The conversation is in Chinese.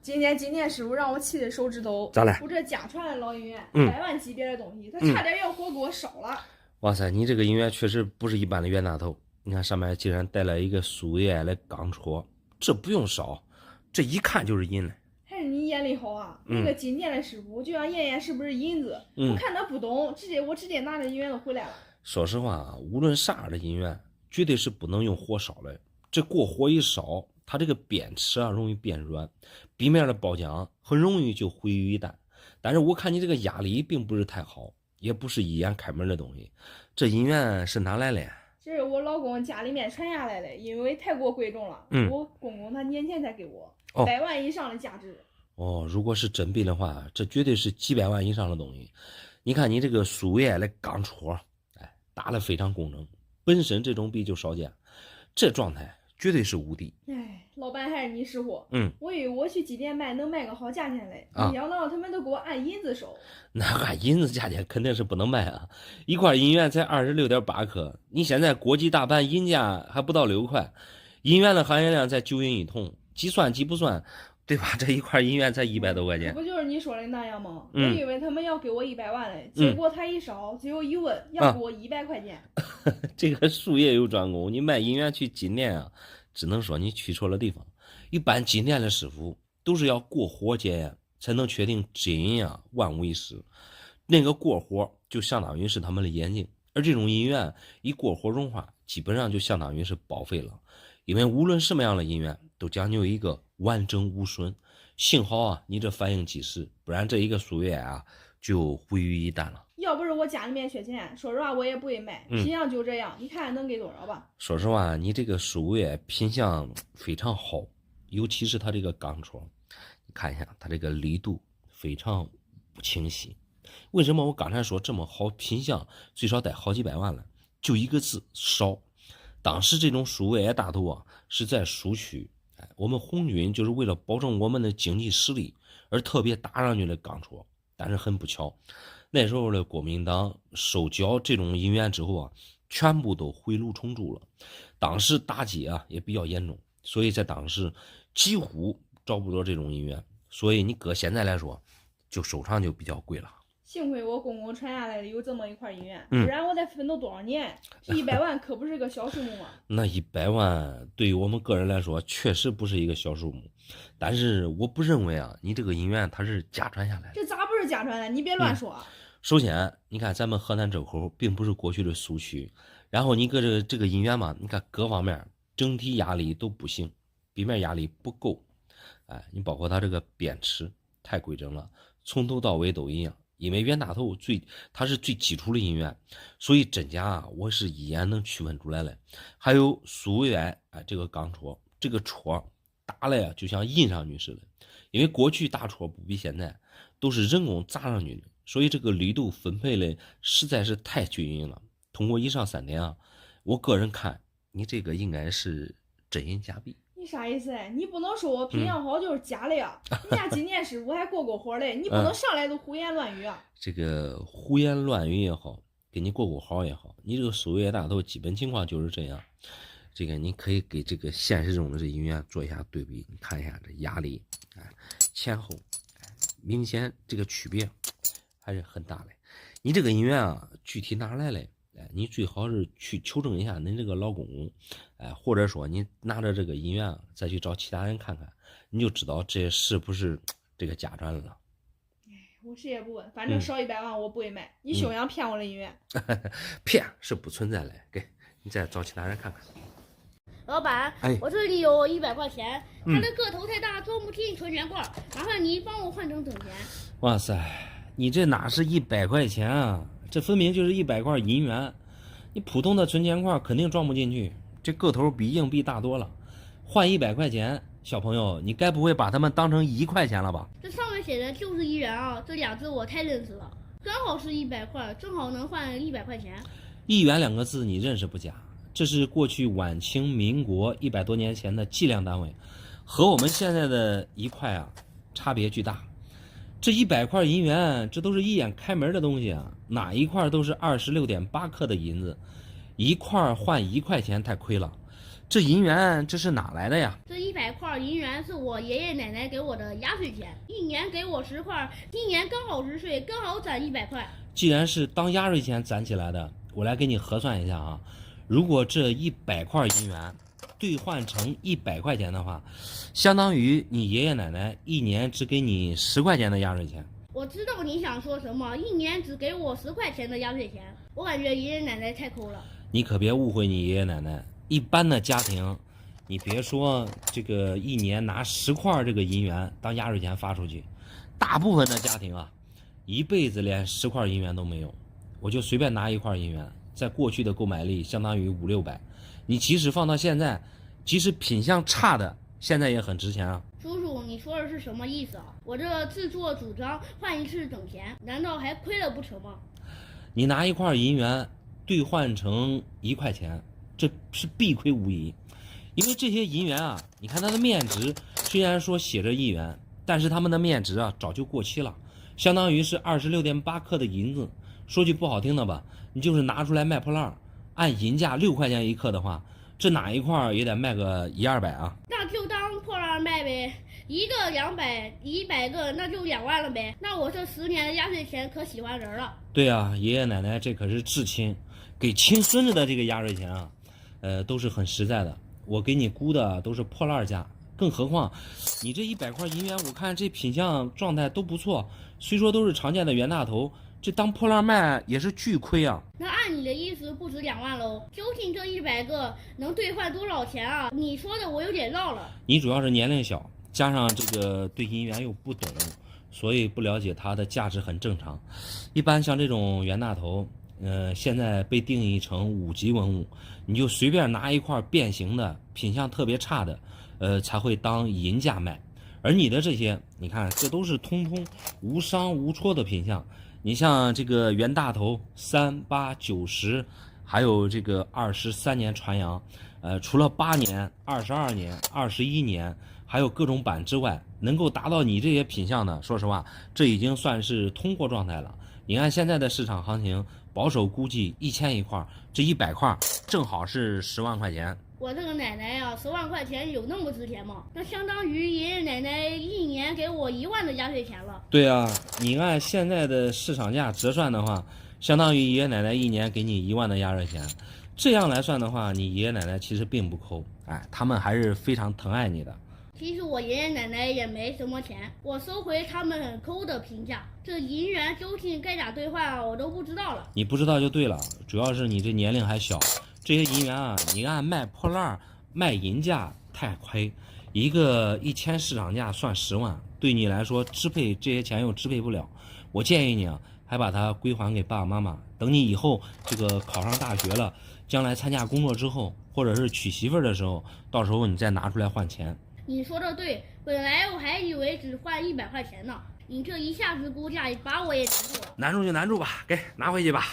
今天师傅让我气的手指头。咋了？我这家传的老银元，100万级别的东西，他差点要活给我烧了。哇塞，你这个银元确实不是一般的冤大头。你看上面竟然带了一个苏维埃的钢戳，这不用烧，这一看就是银的。还是你眼力好啊！那个金店的师傅就想验验是不是银子，我看他不懂，我直接拿着银元都回来了。说实话啊，无论啥样的银元，绝对是不能用火烧的。这过火一烧，它这个边齿啊容易变软，壁面的包浆很容易就毁于一旦。但是我看你这个压力并不是太好，也不是一眼开门的东西。这银元是哪来的？这是我老公家里面传下来的，因为太过贵重了。我公公他年前才给我，100万以上的价值。如果是真币的话，这绝对是几百万以上的东西。你看你这个苏维埃的钢戳，打得非常工整，本身这种币就少见，这状态绝对是无敌。老板还是你识货。我以为我去金店卖能卖个好价钱嘞，没想到他们都给我按银子收。那按银子价钱肯定是不能卖啊！一块银元才26.8克，你现在国际大盘银价还不到6块，银元的含银量在9银一桶，计算机不算，对吧？这一块银元才100多块钱。不就是你说的那样吗？我以为他们要给我100万嘞，结果他一烧，最后一问要给我100块钱。这个术业有专攻，你卖银元去金店啊，只能说你去错了地方。一般金店的师傅都是要过火检验，才能确定真银啊万无一失。那个过火就相当于是他们的眼睛，而这种银元一过火融化，基本上就相当于是报废了。因为无论什么样的银元都讲究一个完整无损，幸好啊你这反应及时，不然这一个苏维埃啊就毁于一旦了。要不是我家里面缺钱，说实话我也不会卖。品相就这样，你看能给多少吧？说实话，你这个苏维埃品相非常好，尤其是它这个钢戳，你看一下它这个力度非常不清晰。为什么我刚才说这么好品相，最少得好几百万了？就一个字，烧。当时这种苏维埃大头啊，是在苏区，我们红军就是为了保证我们的经济实力而特别打上去的钢戳。但是很不巧，那时候的国民党收缴这种银元之后啊，全部都回炉重铸了。当时打击啊也比较严重，所以在当时几乎找不着这种银元。所以你搁现在来说，就收藏就比较贵了。幸亏我公公传下来的有这么一块银元，不然我得奋斗多少年？这100万可不是个小数目啊！那100万对于我们个人来说，确实不是一个小数目。但是我不认为啊，你这个银元它是家传下来的。这咋不是家传的？你别乱说啊！首先，你看咱们河南周口并不是过去的苏区，然后你搁这个银元嘛，你看各方面整体压力都不行，壁面压力不够，你包括它这个边齿太规整了，从头到尾都一样。因为冤大头它是最基础的银元，所以真假啊，我是一眼能区分出来了。还有苏维埃这个钢戳，这个戳打了呀，就像印上去似的。因为过去打戳不比现在，都是人工砸上去的，所以这个力度分配的实在是太均匀了。通过以上3点啊，我个人看你这个应该是真银假币。你啥意思？你不能说我品相好就是假的呀！人家金店师傅还过火嘞，你不能上来都胡言乱语啊！这个胡言乱语也好，给你过好也好，你这个苏维埃大头基本情况就是这样。这个你可以给这个现实中的这银元做一下对比，你看一下这压力，前后，明显这个区别还是很大的。你这个银元啊，具体哪来的？你最好是去求证一下你这个老公公，或者说你拿着这个银元再去找其他人看看，你就知道这是不是这个家传了。我谁也不问，反正少100万我不会卖。你休想骗我的银元，骗是不存在的。给你再找其他人看看。老板，我这里有100块钱，它的个头太大，装不进存钱罐，麻烦你帮我换成整钱。哇塞，你这哪是100块钱啊？这分明就是100块银元，你普通的存钱罐肯定装不进去，这个头比硬币大多了。换100块钱，小朋友，你该不会把它们当成1块钱了吧？这上面写的就是1元啊，这2字我太认识了，刚好是100块，正好能换100块钱。1元2个字你认识不假，这是过去晚清民国100多年前的计量单位，和我们现在的1块啊差别巨大。这100块银元，这都是一眼开门的东西啊，哪一块都是26.8克的银子，1块换1块钱太亏了。这银元这是哪来的呀？这100块银元是我爷爷奶奶给我的压岁钱，一年给我10块，今年刚好10岁，刚好攒100块。既然是当压岁钱攒起来的，我来给你核算一下啊。如果这100块银元兑换成100块钱的话，相当于你爷爷奶奶一年只给你10块钱的压岁钱。我知道你想说什么，一年只给我10块钱的压岁钱，我感觉爷爷奶奶太抠了。你可别误会你爷爷奶奶，一般的家庭，你别说这个一年拿10块这个银元当压岁钱发出去，大部分的家庭啊，一辈子连10块银元都没有。我就随便拿1块银元，在过去的购买力相当于500-600，你即使放到现在，即使品相差的，现在也很值钱啊。叔叔，你说的是什么意思啊？我这自作主张换一次整钱，难道还亏了不成吗？你拿1块银元兑换成1块钱，这是必亏无疑。因为这些银元啊，你看它的面值虽然说写着1元，但是它们的面值啊早就过期了，相当于是26.8克的银子。说句不好听的吧，你就是拿出来卖破烂，按银价6块钱1克的话，这哪一块也得卖个100-200啊。那就当破烂卖呗，一个200，100个那就2万了呗。那我这10年的压岁钱可喜欢人了。对啊，爷爷奶奶这可是至亲，给亲孙子的这个压岁钱啊，都是很实在的。我给你估的都是破烂价，更何况你这100块银元，我看这品相状态都不错，虽说都是常见的袁大头，这当破烂卖也是巨亏啊。那按你的意思不止2万喽？究竟这100个能兑换多少钱啊？你说的我有点绕了。你主要是年龄小，加上这个对银元又不懂，所以不了解它的价值很正常。一般像这种袁大头，现在被定义成5级文物，你就随便拿一块变形的，品相特别差的，才会当银价卖。而你的这些，你看这都是通通无伤无戳的品相。你像这个袁大头3、8、9、10，还有这个23年传阳，除了8年、22年、21年，还有各种版之外，能够达到你这些品相的，说实话，这已经算是通货状态了。你按现在的市场行情，保守估计1000一块，这100块正好是10万块钱。我这个奶奶呀，10万块钱有那么值钱吗？那相当于爷爷奶奶一年给我1万的压岁钱了。对啊，你按现在的市场价折算的话，相当于爷爷奶奶一年给你1万的压岁钱。这样来算的话，你爷爷奶奶其实并不抠，他们还是非常疼爱你的。其实我爷爷奶奶也没什么钱，我收回他们很抠的评价。这银元究竟该咋兑换，我都不知道了。你不知道就对了，主要是你这年龄还小，这些银元啊，你按卖破烂卖银价太亏，一个1000市场价算10万，对你来说支配这些钱又支配不了。我建议你啊，还把它归还给爸爸妈妈，等你以后这个考上大学了，将来参加工作之后，或者是娶媳妇的时候，到时候你再拿出来换钱。你说的对，本来我还以为只换100块钱呢，你这一下子估价把我也难住了。难住就难住吧，给拿回去吧。